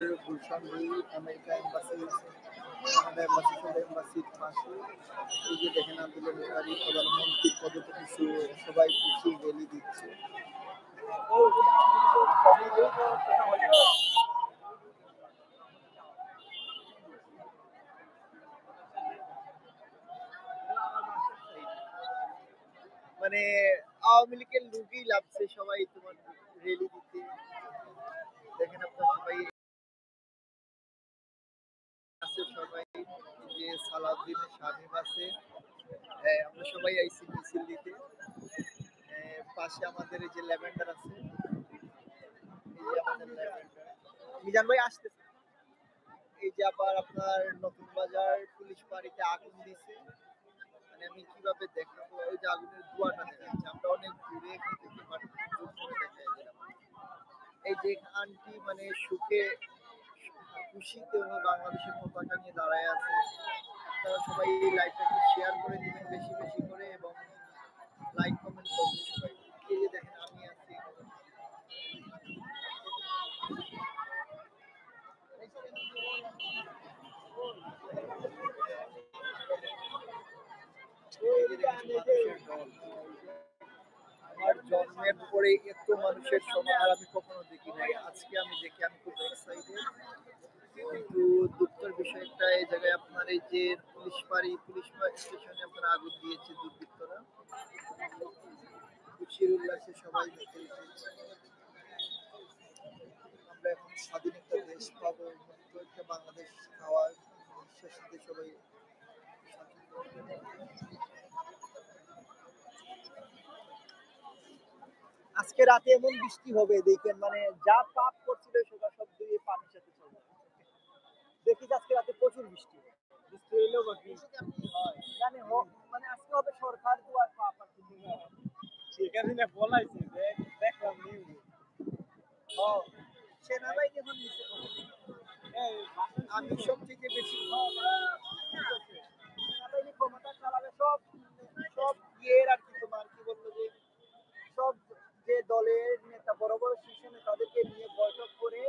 গুলশান দুই America embassy Canada embassy সব এম্বাসির পাশে এই যে দেখেন আন্দোলনকারী প্রধানমন্ত্রী পদক কিছু সবাই খুশি র্যালি দিচ্ছে। মানে আওয়ামী লীগের লোকই লাগছে সবাই তোমার র্যালি দিতে। দেখেন আপনার সবাই আছে সবাই যে সালাউদ্দিনের শামীম আছে। আমরা সবাই আইসি মিছিল দিতে। পাশে আমাদের এই যে ল্যাভেন্ডার আছে, এই যে আমাদের ল্যাভেন্ডার মিজান ভাই আসতেছে। এই যে আবার আপনার নতুন বাজার পুলিশ বাড়িতে আগুন দিছে। মানে আমি কিভাবে দেখাবো, ওই যে আগুনের ধোঁয়াটা দেখা যাচ্ছে, আমরা অনেক দূরে এখান থেকে বাট জুম করে দেখা যায়। এই যে আন্টি মানে সুখে খুশিতে উনি বাংলাদেশের পতাকা নিয়ে দাঁড়ায় আছে। আপনারা সবাই এই লাইভটাকে শেয়ার করে দিবেন বেশি বেশি করে এবং লাইক কমেন্ট করবেন সবাই। এই যে দেখেন আমি আছি এই যে দেখেন মানুষের ঢল। আমার জন্মের পরে এত মানুষের সমাহার আমি কখনো দেখি নাই, আজকে আমি দেখি আমি খুব এক্সাইটেড। কিন্তু দুঃখের বিষয় একটা, এই জায়গায় আপনার এই যে পুলিশ বাড়ি স্টেশনে আপনার আগুন দিয়েছে দুর্বৃত্তরা। খুশির উল্লাসে সবাই মেতে উঠেছে। আমরা এখন স্বাধীন একটা দেশ পাবো, মুক্ত একটা বাংলাদেশ খাওয়ার নিঃশ্বাসিতে সবাই আজকে রাতে এমন বৃষ্টি হবে দেখেন, মানে যা পাপ করছিল সেটা সব দিয়ে পানির সাথে চলবে। দেখি যে আজকে রাতে প্রচুর বৃষ্টি হবে। বৃষ্টি হইলেও বা কি হয় জানি হোক, মানে আজকে হবে সরকার দুয়ার পাপ আর কিছু না। সেখানে না বলাইছে দেখলাম নিউজে। ও সেনাবাহিনী এখন নিচে আমি সবথেকে বেশি সেনাবাহিনী ক্ষমতা চালাবে সব সব ইয়ের আর কি তোমার কি বলতো যে সব যে দলের নেতা বড় বড় শীর্ষ নেতাদেরকে নিয়ে বৈঠক করে